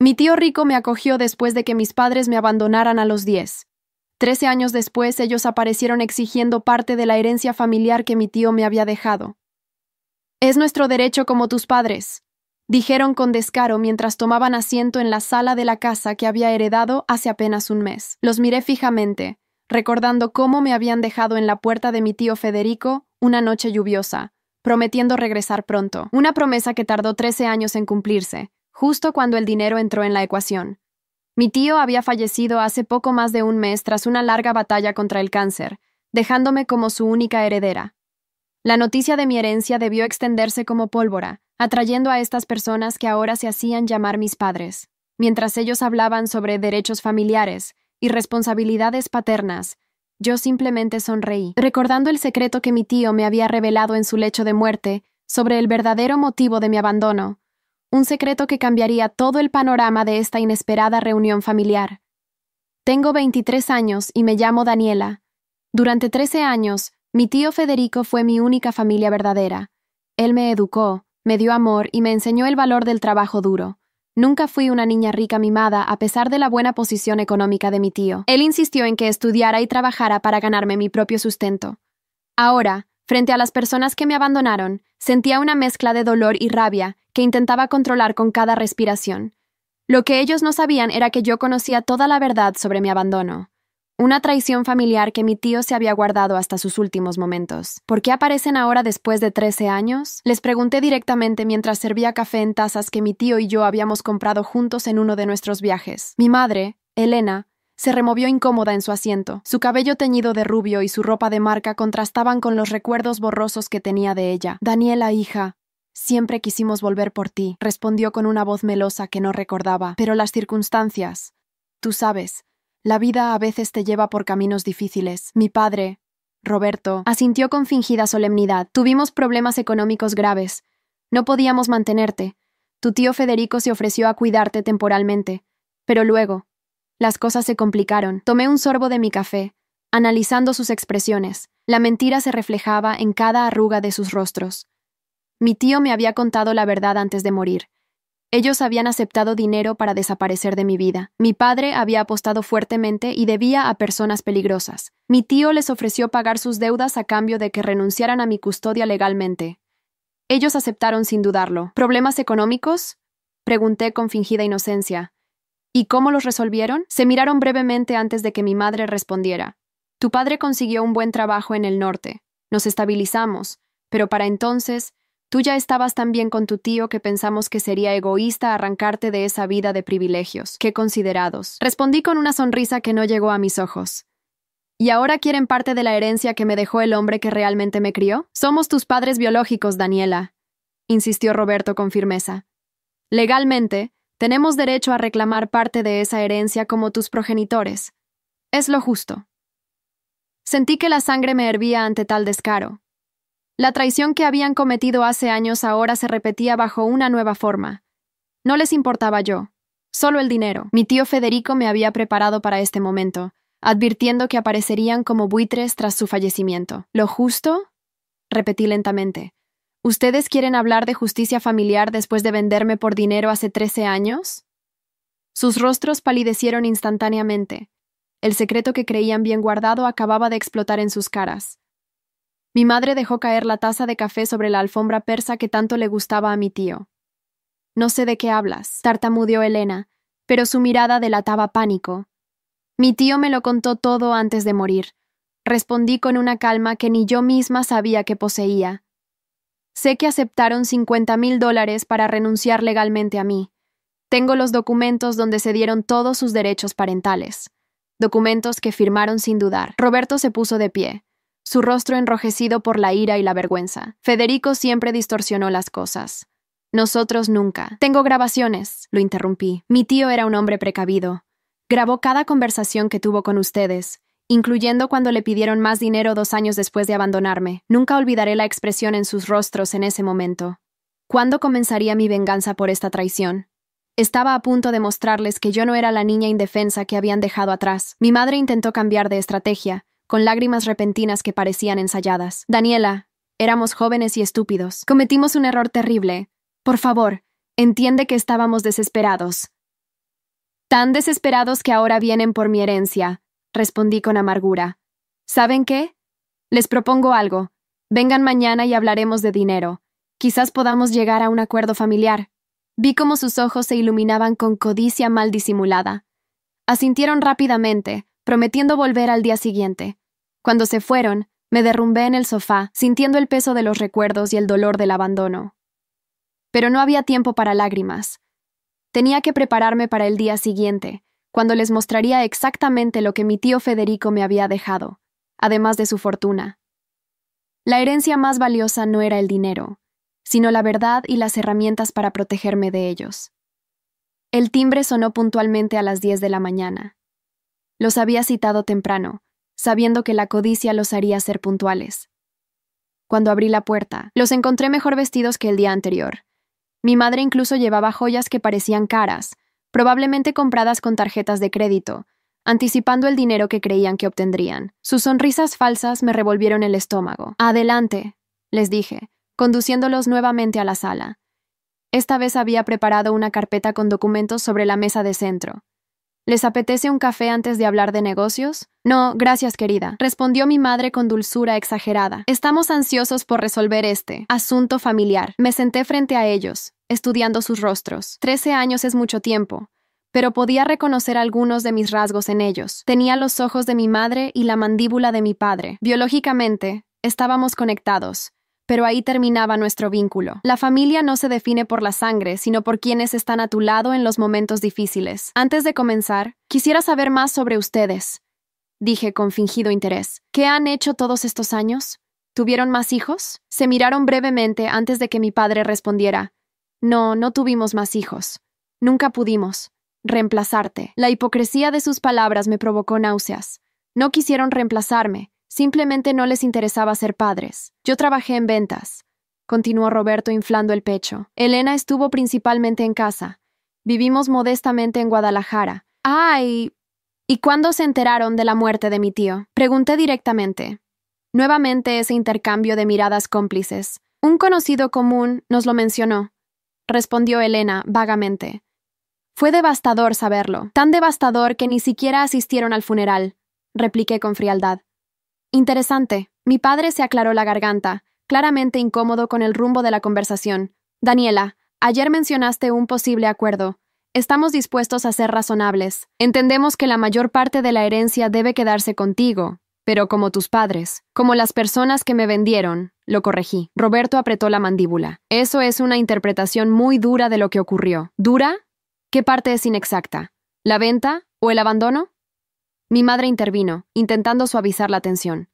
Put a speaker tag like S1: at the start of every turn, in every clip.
S1: Mi tío rico me acogió después de que mis padres me abandonaran a los 10. 13 años después, ellos aparecieron exigiendo parte de la herencia familiar que mi tío me había dejado. «Es nuestro derecho como tus padres», dijeron con descaro mientras tomaban asiento en la sala de la casa que había heredado hace apenas un mes. Los miré fijamente, recordando cómo me habían dejado en la puerta de mi tío Federico una noche lluviosa, prometiendo regresar pronto. Una promesa que tardó 13 años en cumplirse, justo cuando el dinero entró en la ecuación. Mi tío había fallecido hace poco más de un mes tras una larga batalla contra el cáncer, dejándome como su única heredera. La noticia de mi herencia debió extenderse como pólvora, atrayendo a estas personas que ahora se hacían llamar mis padres. Mientras ellos hablaban sobre derechos familiares y responsabilidades paternas, yo simplemente sonreí, recordando el secreto que mi tío me había revelado en su lecho de muerte sobre el verdadero motivo de mi abandono, un secreto que cambiaría todo el panorama de esta inesperada reunión familiar. Tengo 23 años y me llamo Daniela. Durante 13 años, mi tío Federico fue mi única familia verdadera. Él me educó, me dio amor y me enseñó el valor del trabajo duro. Nunca fui una niña rica mimada a pesar de la buena posición económica de mi tío. Él insistió en que estudiara y trabajara para ganarme mi propio sustento. Ahora, frente a las personas que me abandonaron, sentía una mezcla de dolor y rabia que intentaba controlar con cada respiración. Lo que ellos no sabían era que yo conocía toda la verdad sobre mi abandono. Una traición familiar que mi tío se había guardado hasta sus últimos momentos. ¿Por qué aparecen ahora después de 13 años? Les pregunté directamente mientras servía café en tazas que mi tío y yo habíamos comprado juntos en uno de nuestros viajes. Mi madre, Elena, se removió incómoda en su asiento. Su cabello teñido de rubio y su ropa de marca contrastaban con los recuerdos borrosos que tenía de ella. «Daniela, hija, siempre quisimos volver por ti», respondió con una voz melosa que no recordaba. «Pero las circunstancias, tú sabes, la vida a veces te lleva por caminos difíciles. Mi padre, Roberto, asintió con fingida solemnidad. Tuvimos problemas económicos graves. No podíamos mantenerte. Tu tío Federico se ofreció a cuidarte temporalmente. Pero luego, las cosas se complicaron. Tomé un sorbo de mi café, analizando sus expresiones. La mentira se reflejaba en cada arruga de sus rostros. Mi tío me había contado la verdad antes de morir. Ellos habían aceptado dinero para desaparecer de mi vida. Mi padre había apostado fuertemente y debía a personas peligrosas. Mi tío les ofreció pagar sus deudas a cambio de que renunciaran a mi custodia legalmente. Ellos aceptaron sin dudarlo. ¿Problemas económicos?, pregunté con fingida inocencia. ¿Y cómo los resolvieron? Se miraron brevemente antes de que mi madre respondiera. Tu padre consiguió un buen trabajo en el norte. Nos estabilizamos, pero para entonces tú ya estabas tan bien con tu tío que pensamos que sería egoísta arrancarte de esa vida de privilegios. ¡Qué considerados! Respondí con una sonrisa que no llegó a mis ojos. ¿Y ahora quieren parte de la herencia que me dejó el hombre que realmente me crió? Somos tus padres biológicos, Daniela, insistió Roberto con firmeza. Legalmente, tenemos derecho a reclamar parte de esa herencia como tus progenitores. Es lo justo. Sentí que la sangre me hervía ante tal descaro. La traición que habían cometido hace años ahora se repetía bajo una nueva forma. No les importaba yo, solo el dinero. Mi tío Federico me había preparado para este momento, advirtiendo que aparecerían como buitres tras su fallecimiento. ¿Lo justo?, repetí lentamente. ¿Ustedes quieren hablar de justicia familiar después de venderme por dinero hace 13 años? Sus rostros palidecieron instantáneamente. El secreto que creían bien guardado acababa de explotar en sus caras. Mi madre dejó caer la taza de café sobre la alfombra persa que tanto le gustaba a mi tío. No sé de qué hablas, tartamudeó Elena, pero su mirada delataba pánico. Mi tío me lo contó todo antes de morir. Respondí con una calma que ni yo misma sabía que poseía. Sé que aceptaron $50,000 para renunciar legalmente a mí. Tengo los documentos donde se dieron todos sus derechos parentales. Documentos que firmaron sin dudar. Roberto se puso de pie, su rostro enrojecido por la ira y la vergüenza. Federico siempre distorsionó las cosas. Nosotros nunca. Tengo grabaciones, lo interrumpí. Mi tío era un hombre precavido. Grabó cada conversación que tuvo con ustedes, incluyendo cuando le pidieron más dinero 2 años después de abandonarme. Nunca olvidaré la expresión en sus rostros en ese momento. ¿Cuándo comenzaría mi venganza por esta traición? Estaba a punto de mostrarles que yo no era la niña indefensa que habían dejado atrás. Mi madre intentó cambiar de estrategia, con lágrimas repentinas que parecían ensayadas. Daniela, éramos jóvenes y estúpidos. Cometimos un error terrible. Por favor, entiende que estábamos desesperados. Tan desesperados que ahora vienen por mi herencia, respondí con amargura. ¿Saben qué? Les propongo algo. Vengan mañana y hablaremos de dinero. Quizás podamos llegar a un acuerdo familiar. Vi cómo sus ojos se iluminaban con codicia mal disimulada. Asintieron rápidamente, prometiendo volver al día siguiente. Cuando se fueron, me derrumbé en el sofá, sintiendo el peso de los recuerdos y el dolor del abandono. Pero no había tiempo para lágrimas. Tenía que prepararme para el día siguiente, cuando les mostraría exactamente lo que mi tío Federico me había dejado, además de su fortuna. La herencia más valiosa no era el dinero, sino la verdad y las herramientas para protegerme de ellos. El timbre sonó puntualmente a las 10 de la mañana. Los había citado temprano, sabiendo que la codicia los haría ser puntuales. Cuando abrí la puerta, los encontré mejor vestidos que el día anterior. Mi madre incluso llevaba joyas que parecían caras, probablemente compradas con tarjetas de crédito, anticipando el dinero que creían que obtendrían. Sus sonrisas falsas me revolvieron el estómago. «Adelante», les dije, conduciéndolos nuevamente a la sala. Esta vez había preparado una carpeta con documentos sobre la mesa de centro. ¿Les apetece un café antes de hablar de negocios? No, gracias, querida, respondió mi madre con dulzura exagerada. Estamos ansiosos por resolver este asunto familiar. Me senté frente a ellos, estudiando sus rostros. 13 años es mucho tiempo, pero podía reconocer algunos de mis rasgos en ellos. Tenía los ojos de mi madre y la mandíbula de mi padre. Biológicamente, estábamos conectados, pero ahí terminaba nuestro vínculo. La familia no se define por la sangre, sino por quienes están a tu lado en los momentos difíciles. Antes de comenzar, quisiera saber más sobre ustedes, dije con fingido interés. ¿Qué han hecho todos estos años? ¿Tuvieron más hijos? Se miraron brevemente antes de que mi padre respondiera. No, no tuvimos más hijos. Nunca pudimos reemplazarte. La hipocresía de sus palabras me provocó náuseas. No quisieron reemplazarme. Simplemente no les interesaba ser padres. Yo trabajé en ventas, continuó Roberto inflando el pecho. Elena estuvo principalmente en casa. Vivimos modestamente en Guadalajara. ¡Ay! ¿Y cuándo se enteraron de la muerte de mi tío? Pregunté directamente. Nuevamente ese intercambio de miradas cómplices. Un conocido común nos lo mencionó, respondió Elena vagamente. Fue devastador saberlo, tan devastador que ni siquiera asistieron al funeral, repliqué con frialdad. Interesante. Mi padre se aclaró la garganta, claramente incómodo con el rumbo de la conversación. Daniela, ayer mencionaste un posible acuerdo. Estamos dispuestos a ser razonables. Entendemos que la mayor parte de la herencia debe quedarse contigo, pero como tus padres, como las personas que me vendieron, lo corregí. Roberto apretó la mandíbula. Eso es una interpretación muy dura de lo que ocurrió. ¿Dura? ¿Qué parte es inexacta? ¿La venta o el abandono? Mi madre intervino, intentando suavizar la tensión.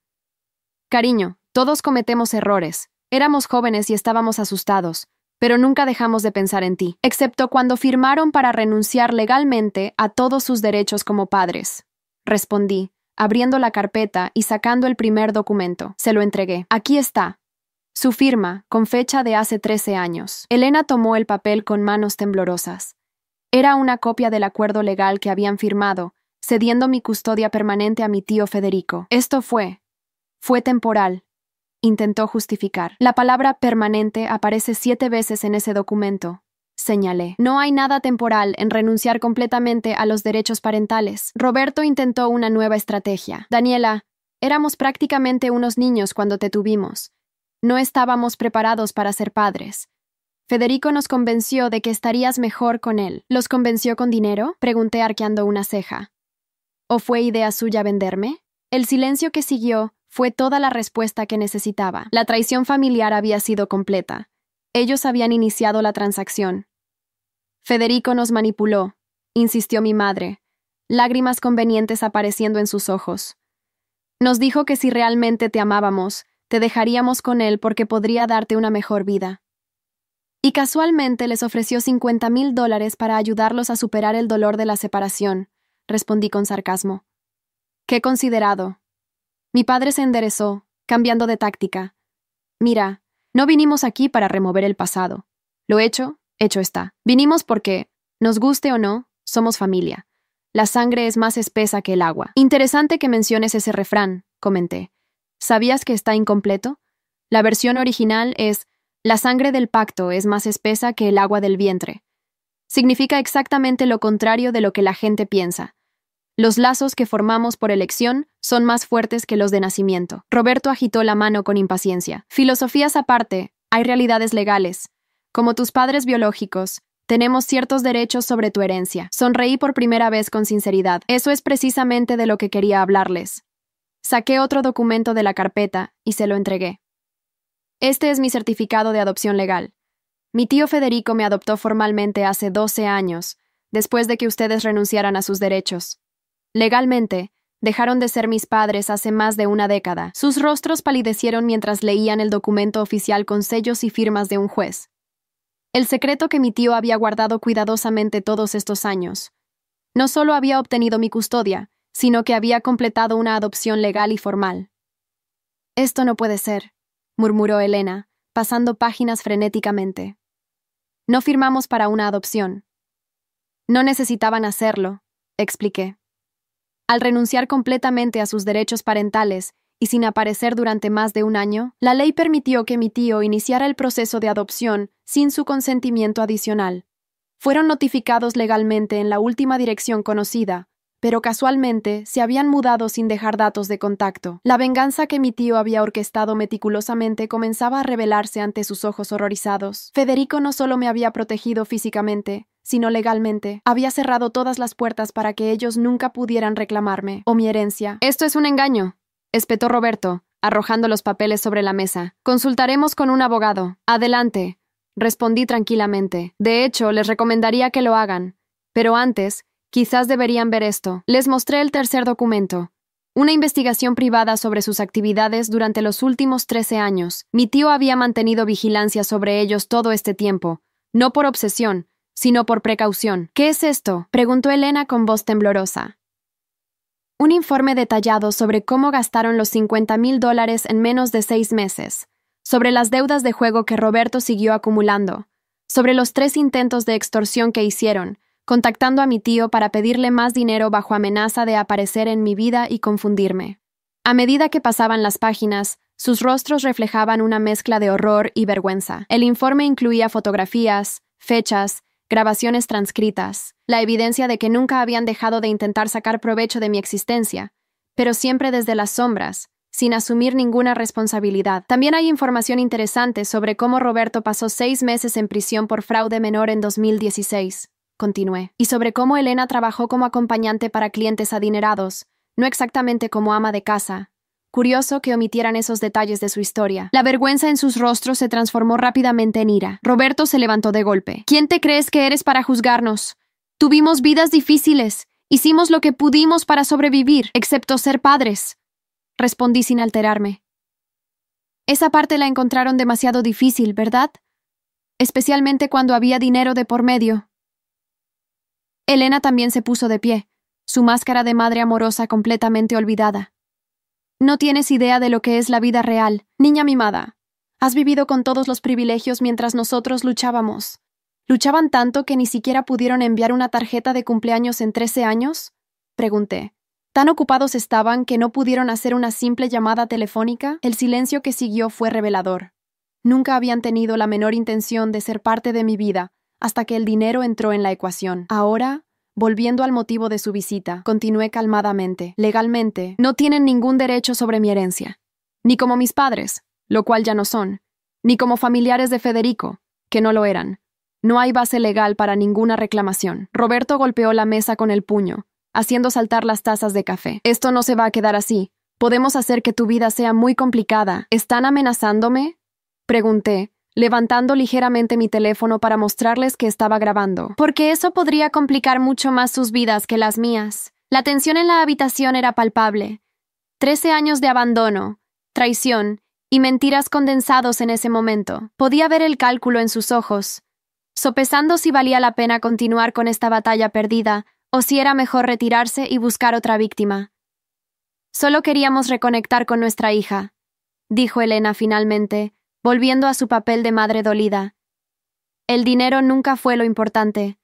S1: Cariño, todos cometemos errores. Éramos jóvenes y estábamos asustados, pero nunca dejamos de pensar en ti, excepto cuando firmaron para renunciar legalmente a todos sus derechos como padres. Respondí, abriendo la carpeta y sacando el primer documento. Se lo entregué. Aquí está. Su firma, con fecha de hace 13 años. Elena tomó el papel con manos temblorosas. Era una copia del acuerdo legal que habían firmado, cediendo mi custodia permanente a mi tío Federico. Esto fue temporal, intentó justificar. La palabra permanente aparece 7 veces en ese documento, señalé. No hay nada temporal en renunciar completamente a los derechos parentales. Roberto intentó una nueva estrategia. Daniela, éramos prácticamente unos niños cuando te tuvimos. No estábamos preparados para ser padres. Federico nos convenció de que estarías mejor con él. ¿Los convenció con dinero? Pregunté arqueando una ceja. ¿O fue idea suya venderme? El silencio que siguió fue toda la respuesta que necesitaba. La traición familiar había sido completa. Ellos habían iniciado la transacción. Federico nos manipuló, insistió mi madre, lágrimas convenientes apareciendo en sus ojos. Nos dijo que si realmente te amábamos, te dejaríamos con él porque podría darte una mejor vida. Y casualmente les ofreció $50,000 para ayudarlos a superar el dolor de la separación, respondí con sarcasmo. Qué considerado. Mi padre se enderezó, cambiando de táctica. Mira, no vinimos aquí para remover el pasado. Lo hecho, hecho está. Vinimos porque, nos guste o no, somos familia. La sangre es más espesa que el agua. Interesante que menciones ese refrán, comenté. ¿Sabías que está incompleto? La versión original es, la sangre del pacto es más espesa que el agua del vientre. Significa exactamente lo contrario de lo que la gente piensa. Los lazos que formamos por elección son más fuertes que los de nacimiento. Roberto agitó la mano con impaciencia. Filosofías aparte, hay realidades legales. Como tus padres biológicos, tenemos ciertos derechos sobre tu herencia. Sonreí por primera vez con sinceridad. Eso es precisamente de lo que quería hablarles. Saqué otro documento de la carpeta y se lo entregué. Este es mi certificado de adopción legal. Mi tío Federico me adoptó formalmente hace 12 años, después de que ustedes renunciaran a sus derechos. Legalmente, dejaron de ser mis padres hace más de una década. Sus rostros palidecieron mientras leían el documento oficial con sellos y firmas de un juez. El secreto que mi tío había guardado cuidadosamente todos estos años. No solo había obtenido mi custodia, sino que había completado una adopción legal y formal. Esto no puede ser, murmuró Elena, pasando páginas frenéticamente. No firmamos para una adopción. No necesitaban hacerlo, expliqué. Al renunciar completamente a sus derechos parentales y sin aparecer durante más de un año, la ley permitió que mi tío iniciara el proceso de adopción sin su consentimiento adicional. Fueron notificados legalmente en la última dirección conocida, pero casualmente se habían mudado sin dejar datos de contacto. La venganza que mi tío había orquestado meticulosamente comenzaba a revelarse ante sus ojos horrorizados. Federico no solo me había protegido físicamente, sino legalmente. Había cerrado todas las puertas para que ellos nunca pudieran reclamarme o mi herencia. «Esto es un engaño», espetó Roberto, arrojando los papeles sobre la mesa. «Consultaremos con un abogado». «Adelante», respondí tranquilamente. «De hecho, les recomendaría que lo hagan. Pero antes, quizás deberían ver esto». Les mostré el tercer documento. Una investigación privada sobre sus actividades durante los últimos 13 años. Mi tío había mantenido vigilancia sobre ellos todo este tiempo, no por obsesión, sino por precaución. «¿Qué es esto?», preguntó Elena con voz temblorosa. Un informe detallado sobre cómo gastaron los $50,000 en menos de 6 meses, sobre las deudas de juego que Roberto siguió acumulando, sobre los 3 intentos de extorsión que hicieron, contactando a mi tío para pedirle más dinero bajo amenaza de aparecer en mi vida y confundirme. A medida que pasaban las páginas, sus rostros reflejaban una mezcla de horror y vergüenza. El informe incluía fotografías, fechas, grabaciones transcritas, la evidencia de que nunca habían dejado de intentar sacar provecho de mi existencia, pero siempre desde las sombras, sin asumir ninguna responsabilidad. También hay información interesante sobre cómo Roberto pasó 6 meses en prisión por fraude menor en 2016, continué, y sobre cómo Elena trabajó como acompañante para clientes adinerados, no exactamente como ama de casa. Curioso que omitieran esos detalles de su historia. La vergüenza en sus rostros se transformó rápidamente en ira. Roberto se levantó de golpe. «¿Quién te crees que eres para juzgarnos? Tuvimos vidas difíciles. Hicimos lo que pudimos para sobrevivir, excepto ser padres», respondí sin alterarme. «Esa parte la encontraron demasiado difícil, ¿verdad? Especialmente cuando había dinero de por medio». Elena también se puso de pie, su máscara de madre amorosa completamente olvidada. «No tienes idea de lo que es la vida real, niña mimada. Has vivido con todos los privilegios mientras nosotros luchábamos. ¿Luchaban tanto que ni siquiera pudieron enviar una tarjeta de cumpleaños en 13 años?» Pregunté. ¿Tan ocupados estaban que no pudieron hacer una simple llamada telefónica? El silencio que siguió fue revelador. Nunca habían tenido la menor intención de ser parte de mi vida, hasta que el dinero entró en la ecuación. Ahora, volviendo al motivo de su visita, continué calmadamente. «Legalmente, no tienen ningún derecho sobre mi herencia. Ni como mis padres, lo cual ya no son, ni como familiares de Federico, que no lo eran. No hay base legal para ninguna reclamación». Roberto golpeó la mesa con el puño, haciendo saltar las tazas de café. «Esto no se va a quedar así. Podemos hacer que tu vida sea muy complicada». «¿Están amenazándome?», pregunté, levantando ligeramente mi teléfono para mostrarles que estaba grabando. «Porque eso podría complicar mucho más sus vidas que las mías». La tensión en la habitación era palpable. 13 años de abandono, traición y mentiras condensados en ese momento. Podía ver el cálculo en sus ojos, sopesando si valía la pena continuar con esta batalla perdida o si era mejor retirarse y buscar otra víctima. «Solo queríamos reconectar con nuestra hija», dijo Elena finalmente, volviendo a su papel de madre dolida. «El dinero nunca fue lo importante».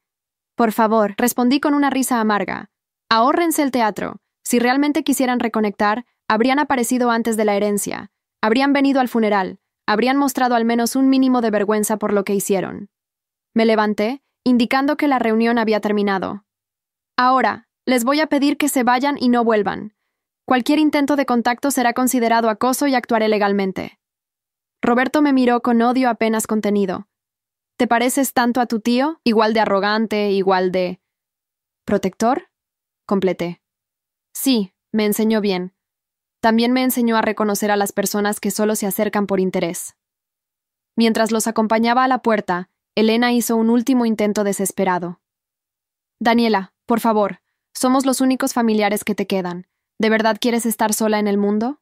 S1: «Por favor», respondí con una risa amarga. «Ahórrense el teatro. Si realmente quisieran reconectar, habrían aparecido antes de la herencia. Habrían venido al funeral. Habrían mostrado al menos un mínimo de vergüenza por lo que hicieron». Me levanté indicando que la reunión había terminado. Ahora, les voy a pedir que se vayan y no vuelvan. Cualquier intento de contacto será considerado acoso y actuaré legalmente. Roberto me miró con odio apenas contenido. ¿Te pareces tanto a tu tío? Igual de arrogante, igual de... ¿Protector? Completé. Sí, me enseñó bien. También me enseñó a reconocer a las personas que solo se acercan por interés. Mientras los acompañaba a la puerta, Elena hizo un último intento desesperado. Daniela, por favor, somos los únicos familiares que te quedan. ¿De verdad quieres estar sola en el mundo?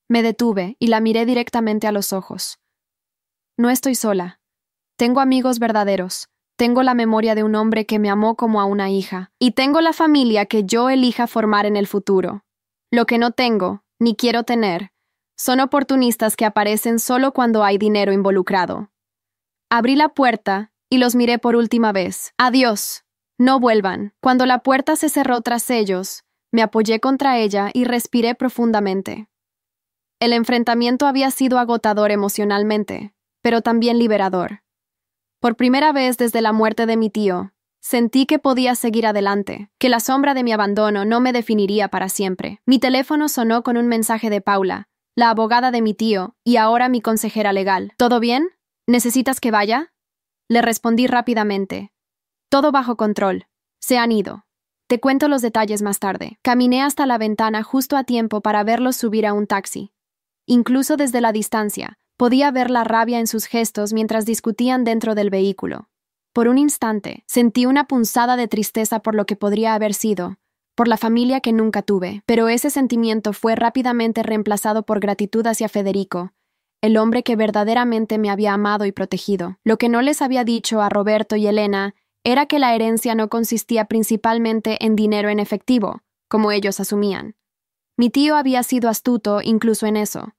S1: Me detuve y la miré directamente a los ojos. No estoy sola. Tengo amigos verdaderos. Tengo la memoria de un hombre que me amó como a una hija. Y tengo la familia que yo elija formar en el futuro. Lo que no tengo, ni quiero tener, son oportunistas que aparecen solo cuando hay dinero involucrado. Abrí la puerta y los miré por última vez. Adiós. No vuelvan. Cuando la puerta se cerró tras ellos, me apoyé contra ella y respiré profundamente. El enfrentamiento había sido agotador emocionalmente, pero también liberador. Por primera vez desde la muerte de mi tío, sentí que podía seguir adelante, que la sombra de mi abandono no me definiría para siempre. Mi teléfono sonó con un mensaje de Paula, la abogada de mi tío y ahora mi consejera legal. ¿Todo bien? ¿Necesitas que vaya? Le respondí rápidamente. Todo bajo control. Se han ido. Te cuento los detalles más tarde. Caminé hasta la ventana justo a tiempo para verlos subir a un taxi. Incluso desde la distancia, podía ver la rabia en sus gestos mientras discutían dentro del vehículo. Por un instante, sentí una punzada de tristeza por lo que podría haber sido, por la familia que nunca tuve, pero ese sentimiento fue rápidamente reemplazado por gratitud hacia Federico, el hombre que verdaderamente me había amado y protegido. Lo que no les había dicho a Roberto y Elena era que la herencia no consistía principalmente en dinero en efectivo, como ellos asumían. Mi tío había sido astuto incluso en eso.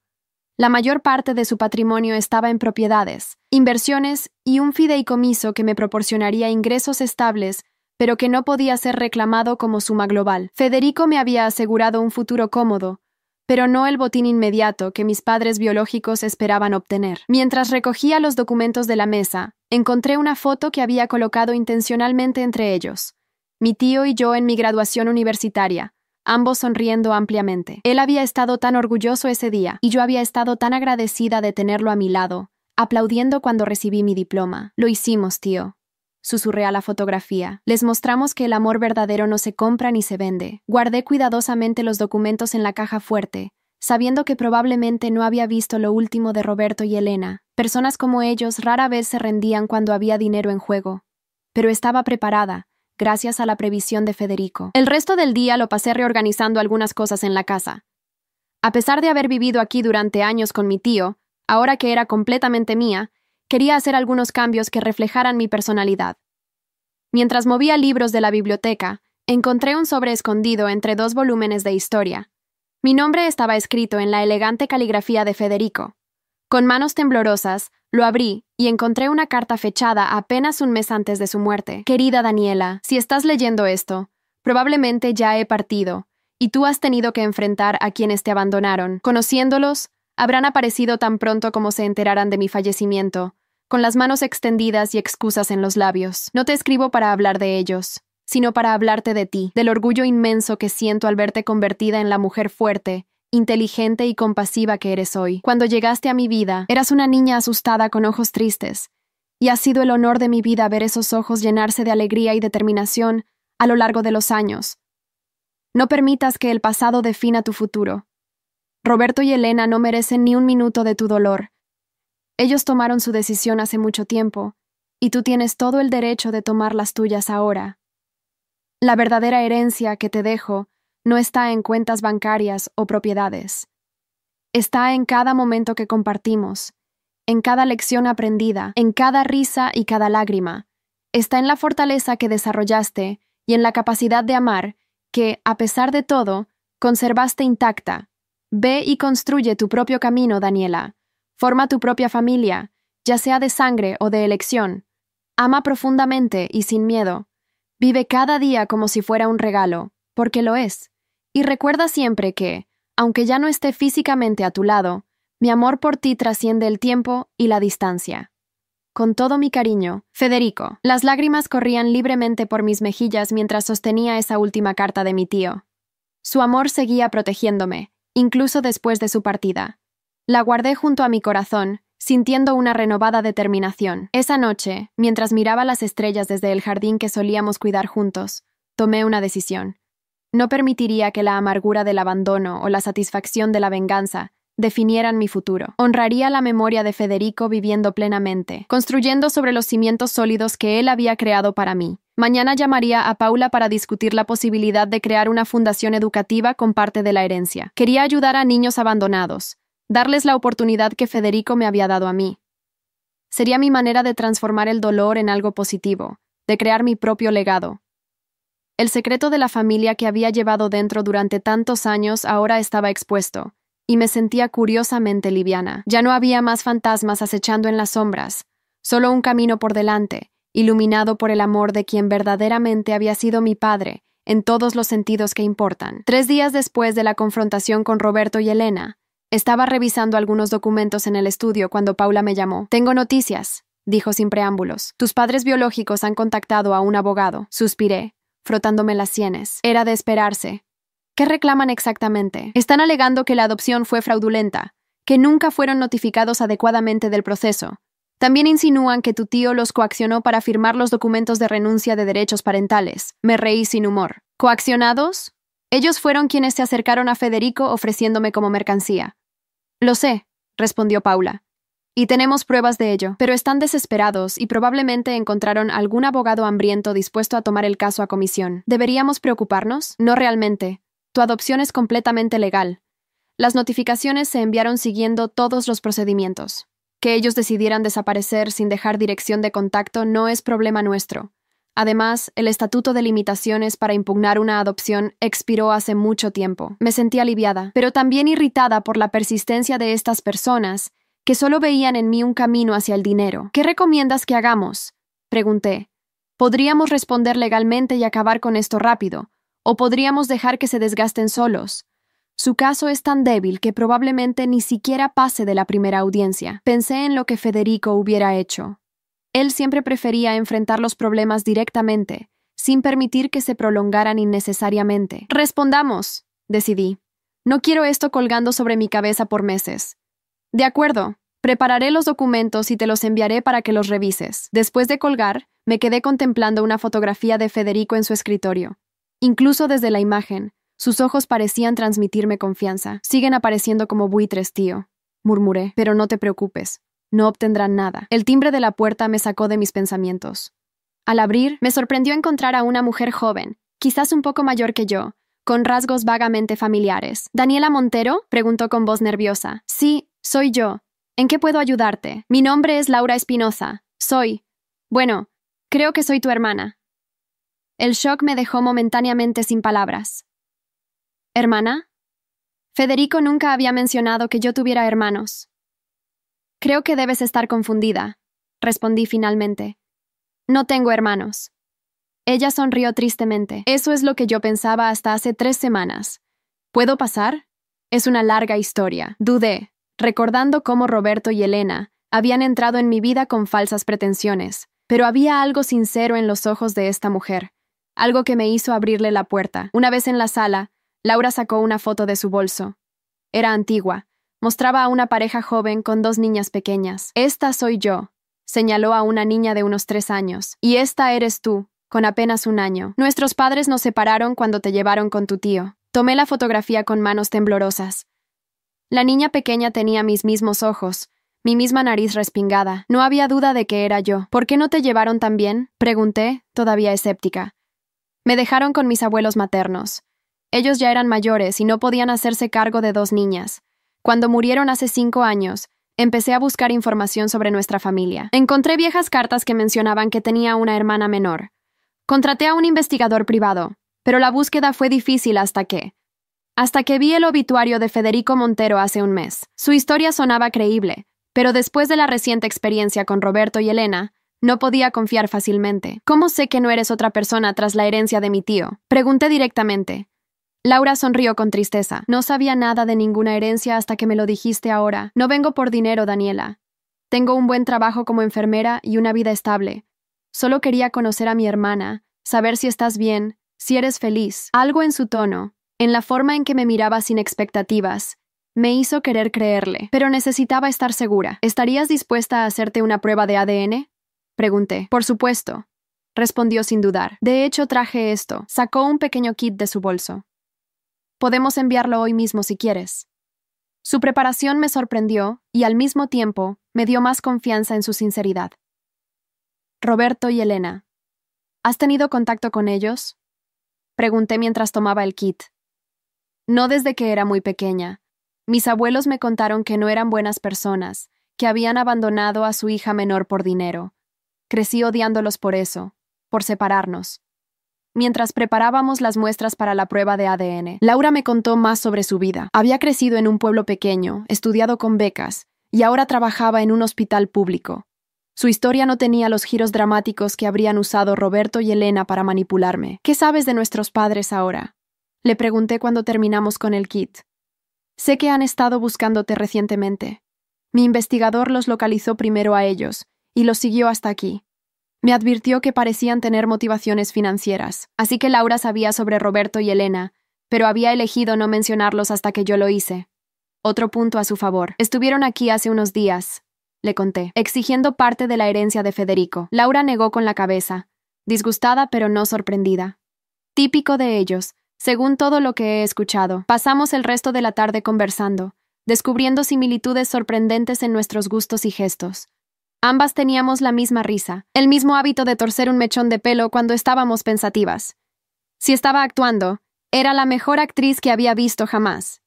S1: La mayor parte de su patrimonio estaba en propiedades, inversiones y un fideicomiso que me proporcionaría ingresos estables, pero que no podía ser reclamado como suma global. Federico me había asegurado un futuro cómodo, pero no el botín inmediato que mis padres biológicos esperaban obtener. Mientras recogía los documentos de la mesa, encontré una foto que había colocado intencionalmente entre ellos. Mi tío y yo en mi graduación universitaria, ambos sonriendo ampliamente. Él había estado tan orgulloso ese día, y yo había estado tan agradecida de tenerlo a mi lado, aplaudiendo cuando recibí mi diploma. Lo hicimos, tío. Susurré a la fotografía. Les mostramos que el amor verdadero no se compra ni se vende. Guardé cuidadosamente los documentos en la caja fuerte, sabiendo que probablemente no había visto lo último de Roberto y Elena. Personas como ellos rara vez se rendían cuando había dinero en juego. Pero estaba preparada, gracias a la previsión de Federico. El resto del día lo pasé reorganizando algunas cosas en la casa. A pesar de haber vivido aquí durante años con mi tío, ahora que era completamente mía, quería hacer algunos cambios que reflejaran mi personalidad. Mientras movía libros de la biblioteca, encontré un sobre escondido entre 2 volúmenes de historia. Mi nombre estaba escrito en la elegante caligrafía de Federico. Con manos temblorosas, lo abrí y encontré una carta fechada apenas un mes antes de su muerte. Querida Daniela, si estás leyendo esto, probablemente ya he partido, y tú has tenido que enfrentar a quienes te abandonaron. Conociéndolos, habrán aparecido tan pronto como se enteraran de mi fallecimiento, con las manos extendidas y excusas en los labios. No te escribo para hablar de ellos, sino para hablarte de ti, del orgullo inmenso que siento al verte convertida en la mujer fuerte, inteligente y compasiva que eres hoy. Cuando llegaste a mi vida, eras una niña asustada con ojos tristes, y ha sido el honor de mi vida ver esos ojos llenarse de alegría y determinación a lo largo de los años. No permitas que el pasado defina tu futuro. Roberto y Elena no merecen ni un minuto de tu dolor. Ellos tomaron su decisión hace mucho tiempo, y tú tienes todo el derecho de tomar las tuyas ahora. La verdadera herencia que te dejo no está en cuentas bancarias o propiedades. Está en cada momento que compartimos, en cada lección aprendida, en cada risa y cada lágrima. Está en la fortaleza que desarrollaste y en la capacidad de amar que, a pesar de todo, conservaste intacta. Ve y construye tu propio camino, Daniela. Forma tu propia familia, ya sea de sangre o de elección. Ama profundamente y sin miedo. Vive cada día como si fuera un regalo, porque lo es. Y recuerda siempre que, aunque ya no esté físicamente a tu lado, mi amor por ti trasciende el tiempo y la distancia. con todo mi cariño, Federico. Las lágrimas corrían libremente por mis mejillas mientras sostenía esa última carta de mi tío. Su amor seguía protegiéndome, incluso después de su partida. La guardé junto a mi corazón, sintiendo una renovada determinación. Esa noche, mientras miraba las estrellas desde el jardín que solíamos cuidar juntos, tomé una decisión. No permitiría que la amargura del abandono o la satisfacción de la venganza definieran mi futuro. Honraría la memoria de Federico viviendo plenamente, construyendo sobre los cimientos sólidos que él había creado para mí. Mañana llamaría a Paula para discutir la posibilidad de crear una fundación educativa con parte de la herencia. Quería ayudar a niños abandonados, darles la oportunidad que Federico me había dado a mí. Sería mi manera de transformar el dolor en algo positivo, de crear mi propio legado. El secreto de la familia que había llevado dentro durante tantos años ahora estaba expuesto, y me sentía curiosamente liviana. Ya no había más fantasmas acechando en las sombras, solo un camino por delante, iluminado por el amor de quien verdaderamente había sido mi padre, en todos los sentidos que importan. 3 días después de la confrontación con Roberto y Elena, estaba revisando algunos documentos en el estudio cuando Paula me llamó. «Tengo noticias», dijo sin preámbulos. «Tus padres biológicos han contactado a un abogado». Suspiré, frotándome las sienes. Era de esperarse. ¿Qué reclaman exactamente? Están alegando que la adopción fue fraudulenta, que nunca fueron notificados adecuadamente del proceso. También insinúan que tu tío los coaccionó para firmar los documentos de renuncia de derechos parentales. Me reí sin humor. ¿Coaccionados? Ellos fueron quienes se acercaron a Federico ofreciéndome como mercancía. Lo sé, respondió Paula. Y tenemos pruebas de ello, pero están desesperados y probablemente encontraron algún abogado hambriento dispuesto a tomar el caso a comisión. ¿Deberíamos preocuparnos? No realmente. Tu adopción es completamente legal. Las notificaciones se enviaron siguiendo todos los procedimientos. Que ellos decidieran desaparecer sin dejar dirección de contacto no es problema nuestro. Además, el estatuto de limitaciones para impugnar una adopción expiró hace mucho tiempo. Me sentí aliviada, pero también irritada por la persistencia de estas personas que solo veían en mí un camino hacia el dinero. ¿Qué recomiendas que hagamos?, pregunté. Podríamos responder legalmente y acabar con esto rápido, o podríamos dejar que se desgasten solos. Su caso es tan débil que probablemente ni siquiera pase de la primera audiencia. Pensé en lo que Federico hubiera hecho. Él siempre prefería enfrentar los problemas directamente, sin permitir que se prolongaran innecesariamente. Respondamos, decidí. No quiero esto colgando sobre mi cabeza por meses. De acuerdo, prepararé los documentos y te los enviaré para que los revises. Después de colgar, me quedé contemplando una fotografía de Federico en su escritorio. Incluso desde la imagen, sus ojos parecían transmitirme confianza. Siguen apareciendo como buitres, tío, murmuré. Pero no te preocupes, no obtendrán nada. El timbre de la puerta me sacó de mis pensamientos. Al abrir, me sorprendió encontrar a una mujer joven, quizás un poco mayor que yo, con rasgos vagamente familiares. ¿Daniela Montero?, preguntó con voz nerviosa. Sí, soy yo. ¿En qué puedo ayudarte? Mi nombre es Laura Espinosa. Bueno, creo que soy tu hermana. El shock me dejó momentáneamente sin palabras. ¿Hermana? Federico nunca había mencionado que yo tuviera hermanos. Creo que debes estar confundida, respondí finalmente. No tengo hermanos. Ella sonrió tristemente. Eso es lo que yo pensaba hasta hace 3 semanas. ¿Puedo pasar? Es una larga historia. Dudé, recordando cómo Roberto y Elena habían entrado en mi vida con falsas pretensiones, pero había algo sincero en los ojos de esta mujer, algo que me hizo abrirle la puerta. Una vez en la sala, Laura sacó una foto de su bolso. Era antigua. Mostraba a una pareja joven con 2 niñas pequeñas. Esta soy yo, señaló a una niña de unos 3 años. Y esta eres tú, con apenas 1 año. Nuestros padres nos separaron cuando te llevaron con tu tío. Tomé la fotografía con manos temblorosas. La niña pequeña tenía mis mismos ojos, mi misma nariz respingada. No había duda de que era yo. ¿Por qué no te llevaron también?, pregunté, todavía escéptica. Me dejaron con mis abuelos maternos. Ellos ya eran mayores y no podían hacerse cargo de 2 niñas. Cuando murieron hace 5 años, empecé a buscar información sobre nuestra familia. Encontré viejas cartas que mencionaban que tenía una hermana menor. Contraté a un investigador privado, pero la búsqueda fue difícil hasta que vi el obituario de Federico Montero hace 1 mes. Su historia sonaba creíble, pero después de la reciente experiencia con Roberto y Elena, no podía confiar fácilmente. ¿Cómo sé que no eres otra persona tras la herencia de mi tío?, pregunté directamente. Laura sonrió con tristeza. No sabía nada de ninguna herencia hasta que me lo dijiste ahora. No vengo por dinero, Daniela. Tengo un buen trabajo como enfermera y una vida estable. Solo quería conocer a mi hermana, saber si estás bien, si eres feliz. Algo en su tono, en la forma en que me miraba sin expectativas, me hizo querer creerle, pero necesitaba estar segura. ¿Estarías dispuesta a hacerte una prueba de ADN? Pregunté. Por supuesto, respondió sin dudar. De hecho, traje esto. Sacó un pequeño kit de su bolso. Podemos enviarlo hoy mismo si quieres. Su preparación me sorprendió y al mismo tiempo me dio más confianza en su sinceridad. Roberto y Elena. ¿Has tenido contacto con ellos? Pregunté mientras tomaba el kit. No desde que era muy pequeña. Mis abuelos me contaron que no eran buenas personas, que habían abandonado a su hija menor por dinero. Crecí odiándolos por eso, por separarnos. Mientras preparábamos las muestras para la prueba de ADN, Laura me contó más sobre su vida. Había crecido en un pueblo pequeño, estudiado con becas, y ahora trabajaba en un hospital público. Su historia no tenía los giros dramáticos que habrían usado Roberto y Elena para manipularme. ¿Qué sabes de nuestros padres ahora? Le pregunté cuando terminamos con el kit. Sé que han estado buscándote recientemente. Mi investigador los localizó primero a ellos, y los siguió hasta aquí. Me advirtió que parecían tener motivaciones financieras, así que Laura sabía sobre Roberto y Elena, pero había elegido no mencionarlos hasta que yo lo hice. Otro punto a su favor. Estuvieron aquí hace unos días, le conté, exigiendo parte de la herencia de Federico. Laura negó con la cabeza, disgustada pero no sorprendida. Típico de ellos, según todo lo que he escuchado. Pasamos el resto de la tarde conversando, descubriendo similitudes sorprendentes en nuestros gustos y gestos. Ambas teníamos la misma risa, el mismo hábito de torcer un mechón de pelo cuando estábamos pensativas. Si estaba actuando, era la mejor actriz que había visto jamás.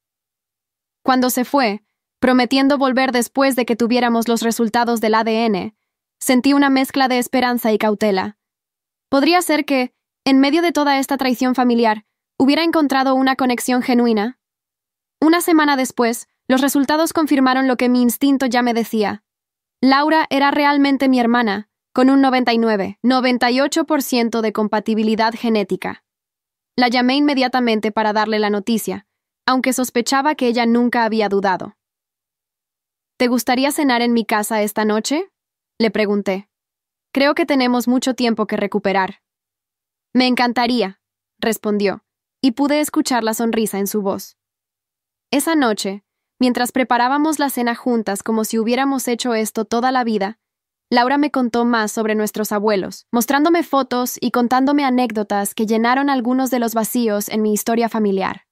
S1: Cuando se fue, prometiendo volver después de que tuviéramos los resultados del ADN, sentí una mezcla de esperanza y cautela. Podría ser que, en medio de toda esta traición familiar, hubiera encontrado una conexión genuina. Una semana después, los resultados confirmaron lo que mi instinto ya me decía. Laura era realmente mi hermana, con un 98% de compatibilidad genética. La llamé inmediatamente para darle la noticia, aunque sospechaba que ella nunca había dudado. ¿Te gustaría cenar en mi casa esta noche? Le pregunté. Creo que tenemos mucho tiempo que recuperar. Me encantaría, respondió, y pude escuchar la sonrisa en su voz. Esa noche, mientras preparábamos la cena juntas como si hubiéramos hecho esto toda la vida, Laura me contó más sobre nuestros abuelos, mostrándome fotos y contándome anécdotas que llenaron algunos de los vacíos en mi historia familiar.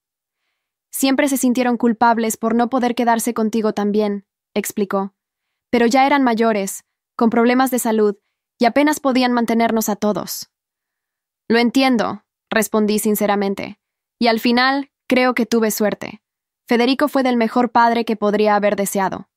S1: Siempre se sintieron culpables por no poder quedarse contigo también, explicó. Pero ya eran mayores, con problemas de salud, y apenas podían mantenernos a todos. Lo entiendo, respondí sinceramente, y al final creo que tuve suerte. Federico fue del mejor padre que podría haber deseado.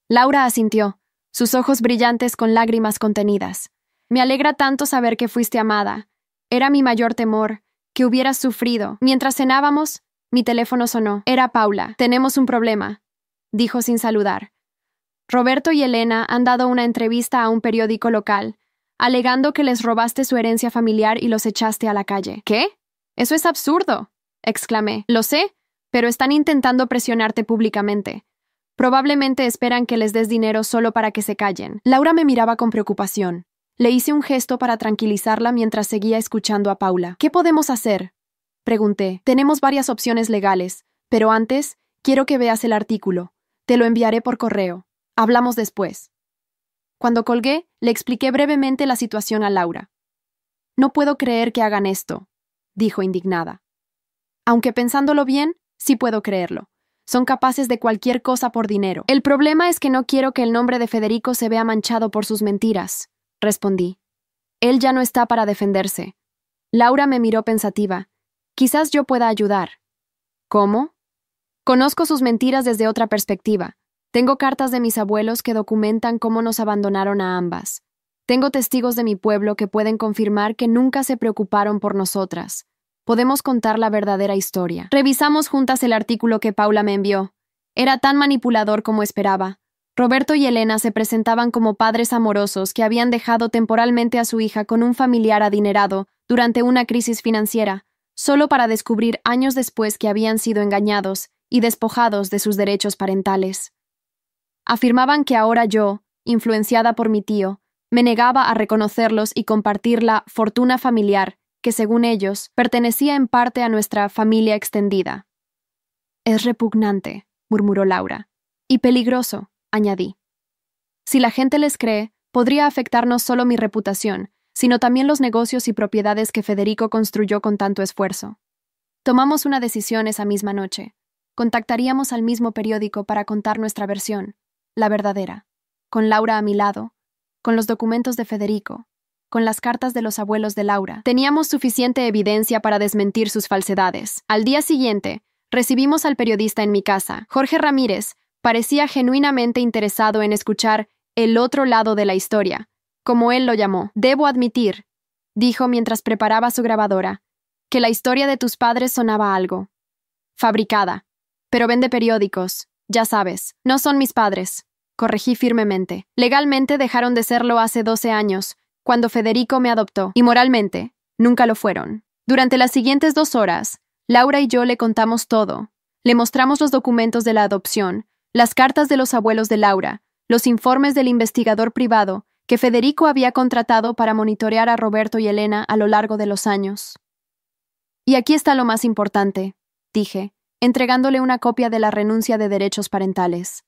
S1: Laura asintió, sus ojos brillantes con lágrimas contenidas. Me alegra tanto saber que fuiste amada. Era mi mayor temor, que hubieras sufrido. Mientras cenábamos, mi teléfono sonó. Era Paula. Tenemos un problema, dijo sin saludar. Roberto y Elena han dado una entrevista a un periódico local, alegando que les robaste su herencia familiar y los echaste a la calle. ¿Qué? Eso es absurdo, exclamé. Lo sé, pero están intentando presionarte públicamente. Probablemente esperan que les des dinero solo para que se callen. Laura me miraba con preocupación. Le hice un gesto para tranquilizarla mientras seguía escuchando a Paula. ¿Qué podemos hacer?, pregunté. Tenemos varias opciones legales, pero antes, quiero que veas el artículo. Te lo enviaré por correo. Hablamos después. Cuando colgué, le expliqué brevemente la situación a Laura. No puedo creer que hagan esto, dijo indignada. Aunque pensándolo bien, sí puedo creerlo. Son capaces de cualquier cosa por dinero. El problema es que no quiero que el nombre de Federico se vea manchado por sus mentiras, respondí. Él ya no está para defenderse. Laura me miró pensativa. Quizás yo pueda ayudar. ¿Cómo? Conozco sus mentiras desde otra perspectiva. Tengo cartas de mis abuelos que documentan cómo nos abandonaron a ambas. Tengo testigos de mi pueblo que pueden confirmar que nunca se preocuparon por nosotras. Podemos contar la verdadera historia. Revisamos juntas el artículo que Paula me envió. Era tan manipulador como esperaba. Roberto y Elena se presentaban como padres amorosos que habían dejado temporalmente a su hija con un familiar adinerado durante una crisis financiera, solo para descubrir años después que habían sido engañados y despojados de sus derechos parentales. Afirmaban que ahora yo, influenciada por mi tío, me negaba a reconocerlos y compartir la fortuna familiar que, según ellos, pertenecía en parte a nuestra familia extendida. Es repugnante, murmuró Laura. Y peligroso, añadí. Si la gente les cree, podría afectar no solo mi reputación, sino también los negocios y propiedades que Federico construyó con tanto esfuerzo. Tomamos una decisión esa misma noche. Contactaríamos al mismo periódico para contar nuestra versión, la verdadera, con Laura a mi lado, con los documentos de Federico, con las cartas de los abuelos de Laura. Teníamos suficiente evidencia para desmentir sus falsedades. Al día siguiente, recibimos al periodista en mi casa. Jorge Ramírez parecía genuinamente interesado en escuchar el otro lado de la historia, como él lo llamó. Debo admitir, dijo mientras preparaba su grabadora, que la historia de tus padres sonaba algo fabricada. Pero vende periódicos, ya sabes. No son mis padres, corregí firmemente. Legalmente dejaron de serlo hace 12 años, cuando Federico me adoptó, y moralmente, nunca lo fueron. Durante las siguientes 2 horas, Laura y yo le contamos todo. Le mostramos los documentos de la adopción, las cartas de los abuelos de Laura, los informes del investigador privado que Federico había contratado para monitorear a Roberto y Elena a lo largo de los años. Y aquí está lo más importante, dije, entregándole una copia de la renuncia de derechos parentales.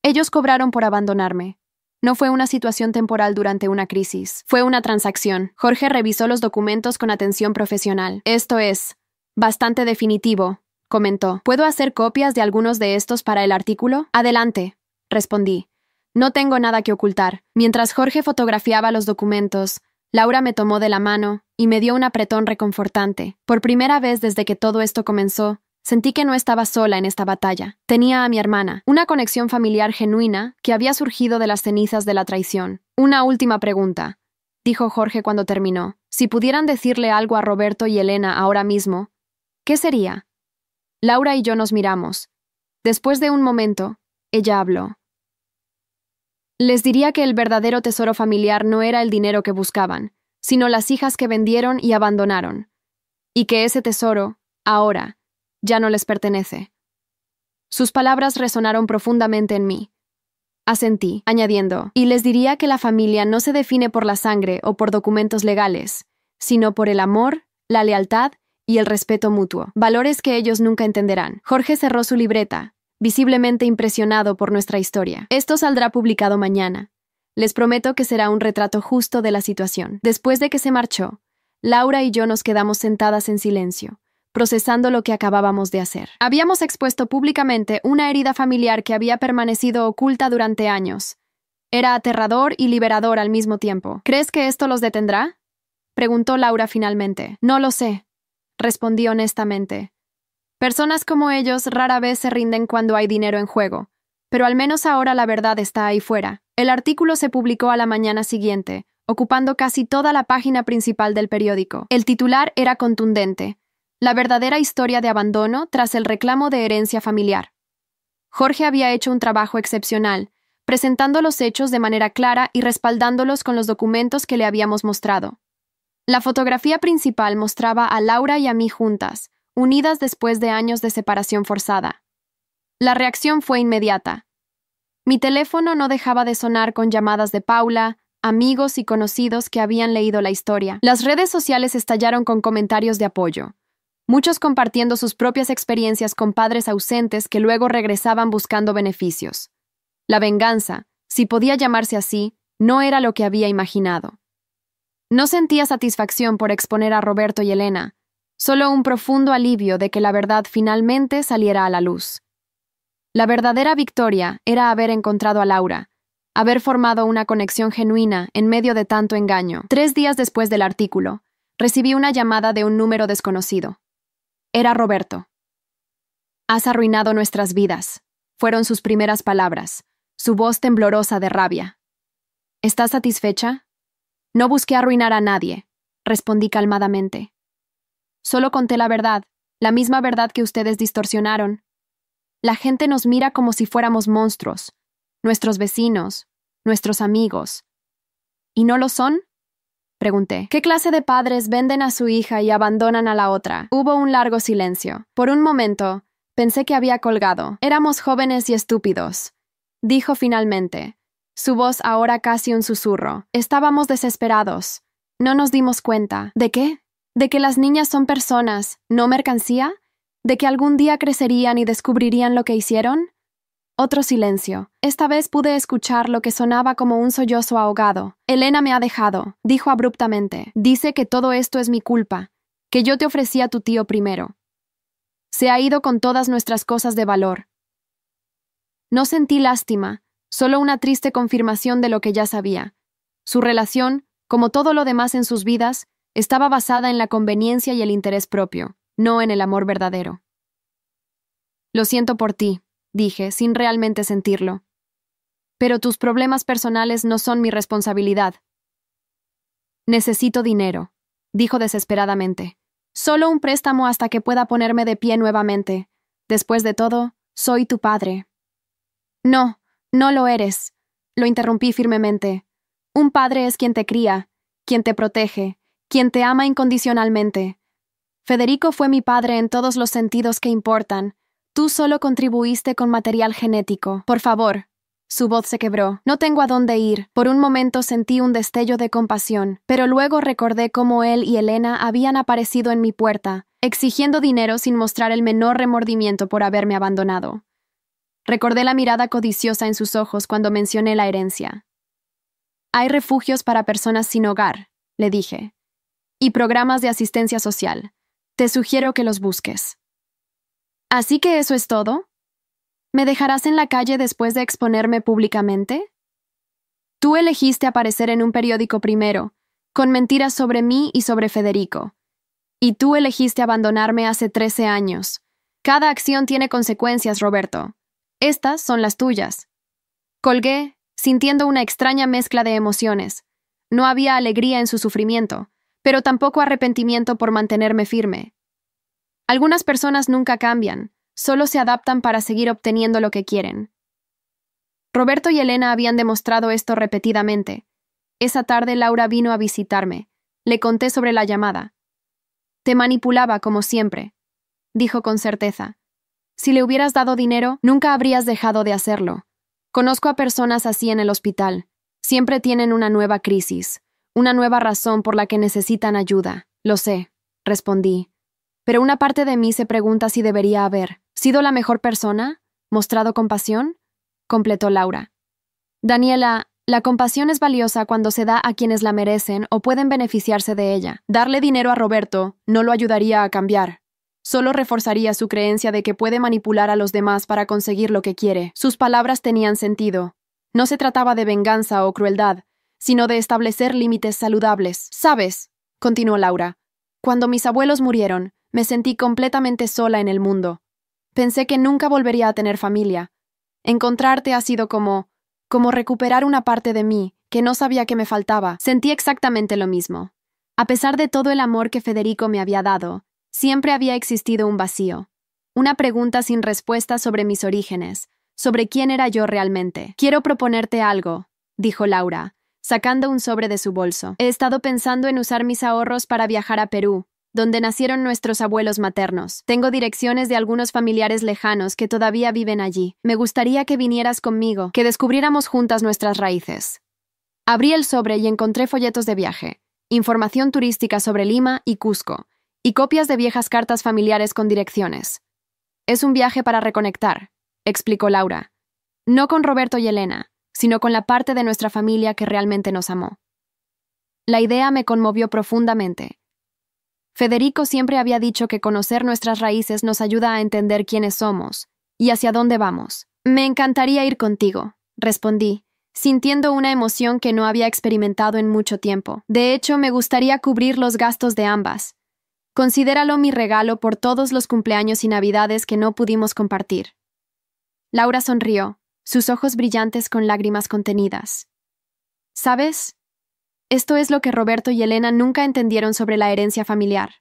S1: Ellos cobraron por abandonarme. No fue una situación temporal durante una crisis, fue una transacción. Jorge revisó los documentos con atención profesional. Esto es bastante definitivo, comentó. ¿Puedo hacer copias de algunos de estos para el artículo? Adelante, respondí. No tengo nada que ocultar. Mientras Jorge fotografiaba los documentos, Laura me tomó de la mano y me dio un apretón reconfortante. Por primera vez desde que todo esto comenzó, sentí que no estaba sola en esta batalla. Tenía a mi hermana, una conexión familiar genuina que había surgido de las cenizas de la traición. Una última pregunta, dijo Jorge cuando terminó. Si pudieran decirle algo a Roberto y Elena ahora mismo, ¿qué sería? Laura y yo nos miramos. Después de un momento, ella habló. Les diría que el verdadero tesoro familiar no era el dinero que buscaban, sino las hijas que vendieron y abandonaron. Y que ese tesoro, ahora, ya no les pertenece. Sus palabras resonaron profundamente en mí. Asentí, añadiendo, y les diría que la familia no se define por la sangre o por documentos legales, sino por el amor, la lealtad y el respeto mutuo, valores que ellos nunca entenderán. Jorge cerró su libreta, visiblemente impresionado por nuestra historia. Esto saldrá publicado mañana. Les prometo que será un retrato justo de la situación. Después de que se marchó, Laura y yo nos quedamos sentadas en silencio, procesando lo que acabábamos de hacer. Habíamos expuesto públicamente una herida familiar que había permanecido oculta durante años. Era aterrador y liberador al mismo tiempo. ¿Crees que esto los detendrá?, preguntó Laura finalmente. No lo sé, respondí honestamente. Personas como ellos rara vez se rinden cuando hay dinero en juego, pero al menos ahora la verdad está ahí fuera. El artículo se publicó a la mañana siguiente, ocupando casi toda la página principal del periódico. El titular era contundente: la verdadera historia de abandono tras el reclamo de herencia familiar. Jorge había hecho un trabajo excepcional, presentando los hechos de manera clara y respaldándolos con los documentos que le habíamos mostrado. La fotografía principal mostraba a Laura y a mí juntas, unidas después de años de separación forzada. La reacción fue inmediata. Mi teléfono no dejaba de sonar con llamadas de Paula, amigos y conocidos que habían leído la historia. Las redes sociales estallaron con comentarios de apoyo, muchos compartiendo sus propias experiencias con padres ausentes que luego regresaban buscando beneficios. La venganza, si podía llamarse así, no era lo que había imaginado. No sentía satisfacción por exponer a Roberto y Elena, solo un profundo alivio de que la verdad finalmente saliera a la luz. La verdadera victoria era haber encontrado a Laura, haber formado una conexión genuina en medio de tanto engaño. 3 días después del artículo, recibí una llamada de un número desconocido. Era Roberto. «Has arruinado nuestras vidas», fueron sus primeras palabras, su voz temblorosa de rabia. «¿Estás satisfecha?» «No busqué arruinar a nadie», respondí calmadamente. «Solo conté la verdad, la misma verdad que ustedes distorsionaron. La gente nos mira como si fuéramos monstruos, nuestros vecinos, nuestros amigos. ¿Y no lo son?», pregunté. «¿Qué clase de padres venden a su hija y abandonan a la otra?». Hubo un largo silencio. Por un momento, pensé que había colgado. Éramos jóvenes y estúpidos. dijo finalmente, su voz ahora casi un susurro. Estábamos desesperados. No nos dimos cuenta. ¿De qué? ¿De que las niñas son personas, no mercancía? ¿De que algún día crecerían y descubrirían lo que hicieron? Otro silencio. Esta vez pude escuchar lo que sonaba como un sollozo ahogado. Elena me ha dejado, dijo abruptamente. Dice que todo esto es mi culpa, que yo te ofrecí a tu tío primero. Se ha ido con todas nuestras cosas de valor. No sentí lástima, solo una triste confirmación de lo que ya sabía. Su relación, como todo lo demás en sus vidas, estaba basada en la conveniencia y el interés propio, no en el amor verdadero. Lo siento por ti, dije, sin realmente sentirlo. Pero tus problemas personales no son mi responsabilidad. Necesito dinero, dijo desesperadamente. Solo un préstamo hasta que pueda ponerme de pie nuevamente. Después de todo, soy tu padre. No, no lo eres, lo interrumpí firmemente. Un padre es quien te cría, quien te protege, quien te ama incondicionalmente. Federico fue mi padre en todos los sentidos que importan. Tú solo contribuiste con material genético. Por favor. Su voz se quebró. No tengo a dónde ir. Por un momento sentí un destello de compasión, pero luego recordé cómo él y Elena habían aparecido en mi puerta, exigiendo dinero sin mostrar el menor remordimiento por haberme abandonado. Recordé la mirada codiciosa en sus ojos cuando mencioné la herencia. Hay refugios para personas sin hogar, le dije, y programas de asistencia social. Te sugiero que los busques. ¿Así que eso es todo? ¿Me dejarás en la calle después de exponerme públicamente? Tú elegiste aparecer en un periódico primero, con mentiras sobre mí y sobre Federico. Y tú elegiste abandonarme hace 13 años. Cada acción tiene consecuencias, Roberto. Estas son las tuyas. Colgué, sintiendo una extraña mezcla de emociones. No había alegría en su sufrimiento, pero tampoco arrepentimiento por mantenerme firme. Algunas personas nunca cambian, solo se adaptan para seguir obteniendo lo que quieren. Roberto y Elena habían demostrado esto repetidamente. Esa tarde Laura vino a visitarme. Le conté sobre la llamada. Te manipulaba como siempre, dijo con certeza. Si le hubieras dado dinero, nunca habrías dejado de hacerlo. Conozco a personas así en el hospital. Siempre tienen una nueva crisis, una nueva razón por la que necesitan ayuda. Lo sé, respondí. Pero una parte de mí se pregunta si debería haber sido la mejor persona, mostrado compasión, completó Laura. Daniela, la compasión es valiosa cuando se da a quienes la merecen o pueden beneficiarse de ella. Darle dinero a Roberto no lo ayudaría a cambiar. Solo reforzaría su creencia de que puede manipular a los demás para conseguir lo que quiere. Sus palabras tenían sentido. No se trataba de venganza o crueldad, sino de establecer límites saludables. ¿Sabes?, continuó Laura. Cuando mis abuelos murieron, me sentí completamente sola en el mundo. Pensé que nunca volvería a tener familia. Encontrarte ha sido como recuperar una parte de mí que no sabía que me faltaba. Sentí exactamente lo mismo. A pesar de todo el amor que Federico me había dado, siempre había existido un vacío. Una pregunta sin respuesta sobre mis orígenes, sobre quién era yo realmente. Quiero proponerte algo, dijo Laura, sacando un sobre de su bolso. He estado pensando en usar mis ahorros para viajar a Perú, donde nacieron nuestros abuelos maternos. Tengo direcciones de algunos familiares lejanos que todavía viven allí. Me gustaría que vinieras conmigo, que descubriéramos juntas nuestras raíces. Abrí el sobre y encontré folletos de viaje, información turística sobre Lima y Cusco, y copias de viejas cartas familiares con direcciones. Es un viaje para reconectar, explicó Laura. No con Roberto y Elena, sino con la parte de nuestra familia que realmente nos amó. La idea me conmovió profundamente. Federico siempre había dicho que conocer nuestras raíces nos ayuda a entender quiénes somos y hacia dónde vamos. Me encantaría ir contigo, respondí, sintiendo una emoción que no había experimentado en mucho tiempo. De hecho, me gustaría cubrir los gastos de ambas. Considéralo mi regalo por todos los cumpleaños y navidades que no pudimos compartir. Laura sonrió, sus ojos brillantes con lágrimas contenidas. ¿Sabes? Esto es lo que Roberto y Elena nunca entendieron sobre la herencia familiar.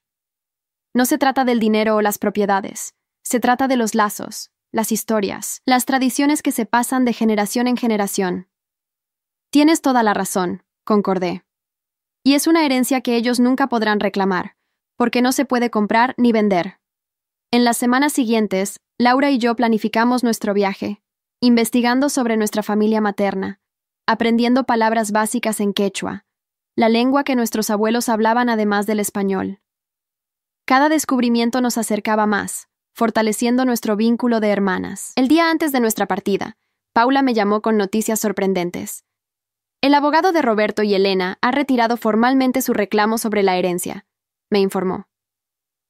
S1: No se trata del dinero o las propiedades. Se trata de los lazos, las historias, las tradiciones que se pasan de generación en generación. Tienes toda la razón, concordé. Y es una herencia que ellos nunca podrán reclamar, porque no se puede comprar ni vender. En las semanas siguientes, Laura y yo planificamos nuestro viaje. investigando sobre nuestra familia materna, aprendiendo palabras básicas en quechua, la lengua que nuestros abuelos hablaban además del español. Cada descubrimiento nos acercaba más, fortaleciendo nuestro vínculo de hermanas. El día antes de nuestra partida, Paula me llamó con noticias sorprendentes. El abogado de Roberto y Elena ha retirado formalmente su reclamo sobre la herencia, me informó.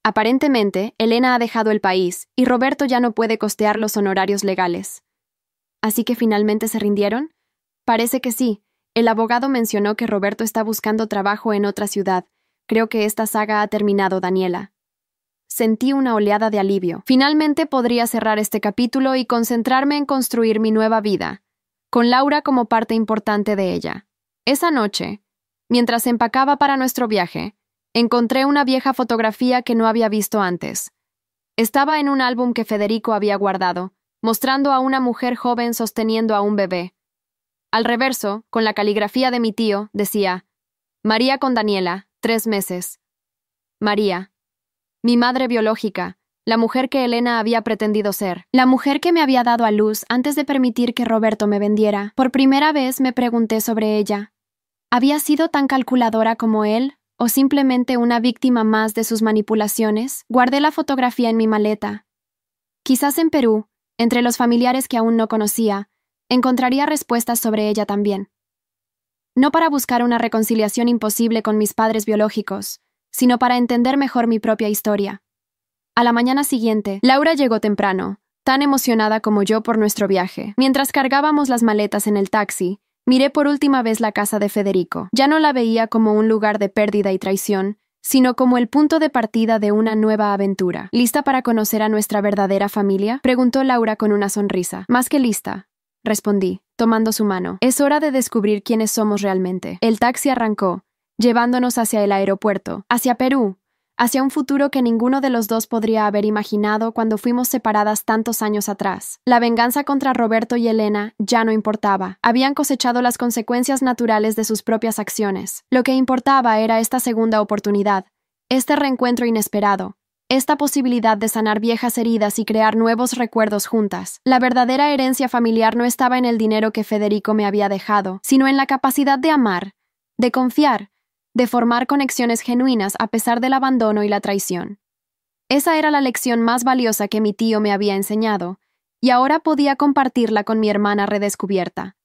S1: Aparentemente, Elena ha dejado el país y Roberto ya no puede costear los honorarios legales. ¿Así que finalmente se rindieron? Parece que sí. El abogado mencionó que Roberto está buscando trabajo en otra ciudad. Creo que esta saga ha terminado, Daniela. Sentí una oleada de alivio. Finalmente podría cerrar este capítulo y concentrarme en construir mi nueva vida, con Laura como parte importante de ella. Esa noche, mientras empacaba para nuestro viaje, encontré una vieja fotografía que no había visto antes. Estaba en un álbum que Federico había guardado, mostrando a una mujer joven sosteniendo a un bebé. Al reverso, con la caligrafía de mi tío, decía: María con Daniela, 3 meses. María, mi madre biológica, la mujer que Elena había pretendido ser, la mujer que me había dado a luz antes de permitir que Roberto me vendiera. Por primera vez me pregunté sobre ella. ¿Había sido tan calculadora como él, o simplemente una víctima más de sus manipulaciones? Guardé la fotografía en mi maleta. Quizás en Perú, entre los familiares que aún no conocía, encontraría respuestas sobre ella también. No para buscar una reconciliación imposible con mis padres biológicos, sino para entender mejor mi propia historia. A la mañana siguiente, Laura llegó temprano, tan emocionada como yo por nuestro viaje. Mientras cargábamos las maletas en el taxi, miré por última vez la casa de Federico. Ya no la veía como un lugar de pérdida y traición, sino como el punto de partida de una nueva aventura. ¿Lista para conocer a nuestra verdadera familia?, preguntó Laura con una sonrisa. Más que lista, respondí, tomando su mano. Es hora de descubrir quiénes somos realmente. El taxi arrancó, llevándonos hacia el aeropuerto, hacia Perú, hacia un futuro que ninguno de los dos podría haber imaginado cuando fuimos separadas tantos años atrás. La venganza contra Roberto y Elena ya no importaba. Habían cosechado las consecuencias naturales de sus propias acciones. Lo que importaba era esta segunda oportunidad, este reencuentro inesperado, esta posibilidad de sanar viejas heridas y crear nuevos recuerdos juntas. La verdadera herencia familiar no estaba en el dinero que Federico me había dejado, sino en la capacidad de amar, de confiar, de formar conexiones genuinas a pesar del abandono y la traición. Esa era la lección más valiosa que mi tío me había enseñado, y ahora podía compartirla con mi hermana redescubierta.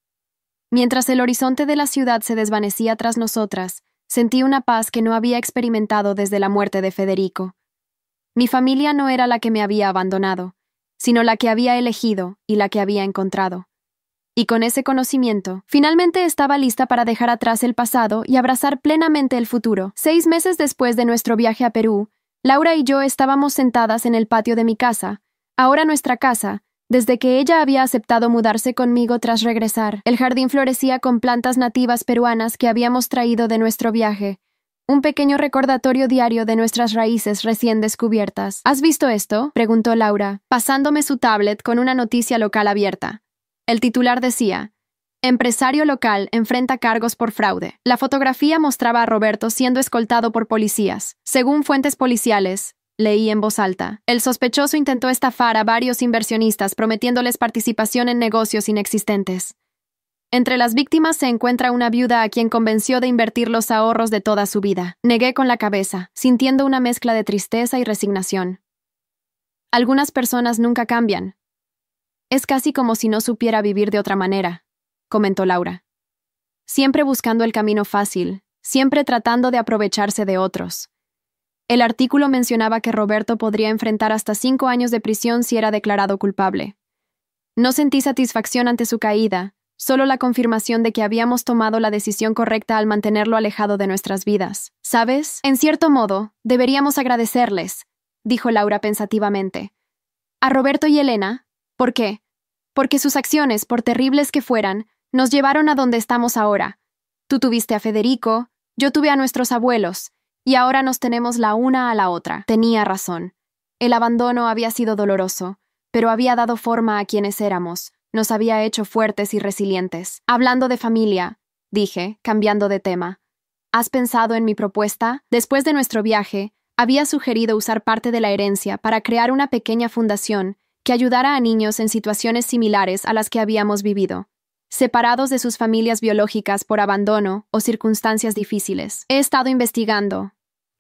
S1: Mientras el horizonte de la ciudad se desvanecía tras nosotras, sentí una paz que no había experimentado desde la muerte de Federico. Mi familia no era la que me había abandonado, sino la que había elegido y la que había encontrado. Y con ese conocimiento, finalmente estaba lista para dejar atrás el pasado y abrazar plenamente el futuro. 6 meses después de nuestro viaje a Perú, Laura y yo estábamos sentadas en el patio de mi casa, ahora nuestra casa, desde que ella había aceptado mudarse conmigo tras regresar. El jardín florecía con plantas nativas peruanas que habíamos traído de nuestro viaje, un pequeño recordatorio diario de nuestras raíces recién descubiertas. ¿Has visto esto?, preguntó Laura, pasándome su tablet con una noticia local abierta. El titular decía: empresario local enfrenta cargos por fraude. La fotografía mostraba a Roberto siendo escoltado por policías. Según fuentes policiales, leí en voz alta, el sospechoso intentó estafar a varios inversionistas prometiéndoles participación en negocios inexistentes. Entre las víctimas se encuentra una viuda a quien convenció de invertir los ahorros de toda su vida. Negué con la cabeza, sintiendo una mezcla de tristeza y resignación. Algunas personas nunca cambian. Es casi como si no supiera vivir de otra manera, comentó Laura. Siempre buscando el camino fácil, siempre tratando de aprovecharse de otros. El artículo mencionaba que Roberto podría enfrentar hasta 5 años de prisión si era declarado culpable. No sentí satisfacción ante su caída, solo la confirmación de que habíamos tomado la decisión correcta al mantenerlo alejado de nuestras vidas. ¿Sabes? En cierto modo, deberíamos agradecerles, dijo Laura pensativamente. A Roberto y Elena. ¿Por qué? Porque sus acciones, por terribles que fueran, nos llevaron a donde estamos ahora. Tú tuviste a Federico, yo tuve a nuestros abuelos, y ahora nos tenemos la una a la otra. Tenía razón. El abandono había sido doloroso, pero había dado forma a quienes éramos, nos había hecho fuertes y resilientes. Hablando de familia, dije, cambiando de tema. ¿Has pensado en mi propuesta? Después de nuestro viaje, había sugerido usar parte de la herencia para crear una pequeña fundación que ayudara a niños en situaciones similares a las que habíamos vivido, separados de sus familias biológicas por abandono o circunstancias difíciles. He estado investigando,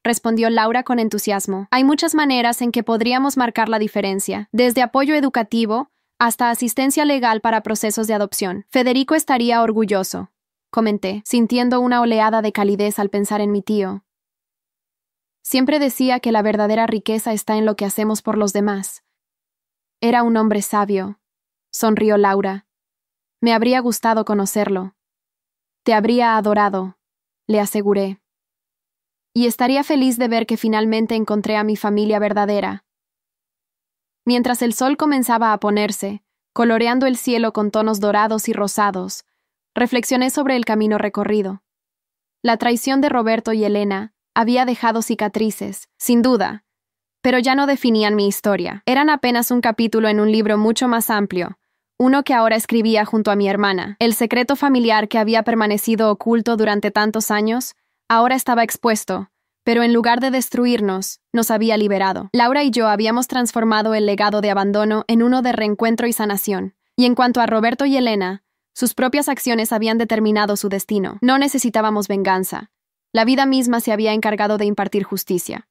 S1: respondió Laura con entusiasmo. Hay muchas maneras en que podríamos marcar la diferencia, desde apoyo educativo hasta asistencia legal para procesos de adopción. Federico estaría orgulloso, comenté, sintiendo una oleada de calidez al pensar en mi tío. Siempre decía que la verdadera riqueza está en lo que hacemos por los demás. Era un hombre sabio, sonrió Laura. Me habría gustado conocerlo. Te habría adorado, le aseguré. Y estaría feliz de ver que finalmente encontré a mi familia verdadera. Mientras el sol comenzaba a ponerse, coloreando el cielo con tonos dorados y rosados, reflexioné sobre el camino recorrido. La traición de Roberto y Elena había dejado cicatrices, sin duda, pero ya no definían mi historia. Eran apenas un capítulo en un libro mucho más amplio, uno que ahora escribía junto a mi hermana. El secreto familiar que había permanecido oculto durante tantos años, ahora estaba expuesto, pero en lugar de destruirnos, nos había liberado. Laura y yo habíamos transformado el legado de abandono en uno de reencuentro y sanación, y en cuanto a Roberto y Elena, sus propias acciones habían determinado su destino. No necesitábamos venganza. La vida misma se había encargado de impartir justicia.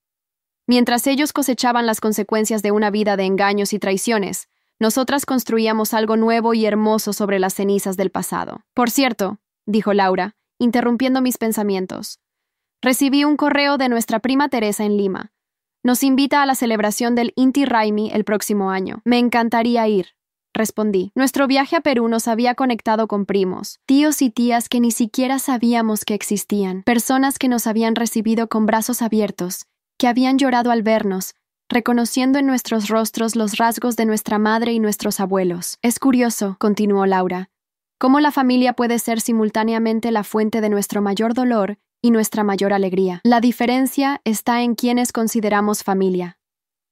S1: Mientras ellos cosechaban las consecuencias de una vida de engaños y traiciones, nosotras construíamos algo nuevo y hermoso sobre las cenizas del pasado. Por cierto, dijo Laura, interrumpiendo mis pensamientos, recibí un correo de nuestra prima Teresa en Lima. Nos invita a la celebración del Inti Raymi el próximo año. Me encantaría ir, respondí. Nuestro viaje a Perú nos había conectado con primos, tíos y tías que ni siquiera sabíamos que existían, personas que nos habían recibido con brazos abiertos, que habían llorado al vernos, reconociendo en nuestros rostros los rasgos de nuestra madre y nuestros abuelos. Es curioso, continuó Laura, cómo la familia puede ser simultáneamente la fuente de nuestro mayor dolor y nuestra mayor alegría. La diferencia está en quienes consideramos familia,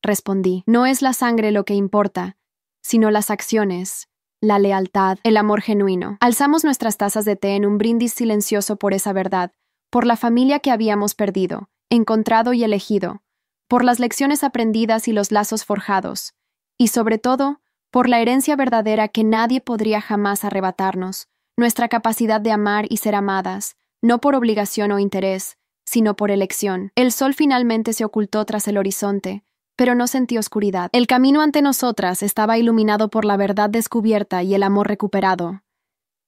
S1: respondí. No es la sangre lo que importa, sino las acciones, la lealtad, el amor genuino. Alzamos nuestras tazas de té en un brindis silencioso por esa verdad, por la familia que habíamos perdido, encontrado y elegido, por las lecciones aprendidas y los lazos forjados, y sobre todo, por la herencia verdadera que nadie podría jamás arrebatarnos, nuestra capacidad de amar y ser amadas, no por obligación o interés, sino por elección. El sol finalmente se ocultó tras el horizonte, pero no sentí oscuridad. El camino ante nosotras estaba iluminado por la verdad descubierta y el amor recuperado.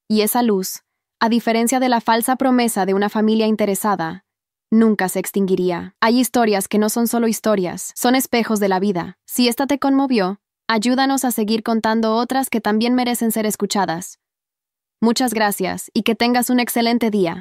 S1: Y esa luz, a diferencia de la falsa promesa de una familia interesada, nunca se extinguiría. Hay historias que no son solo historias, son espejos de la vida. Si esta te conmovió, ayúdanos a seguir contando otras que también merecen ser escuchadas. Muchas gracias y que tengas un excelente día.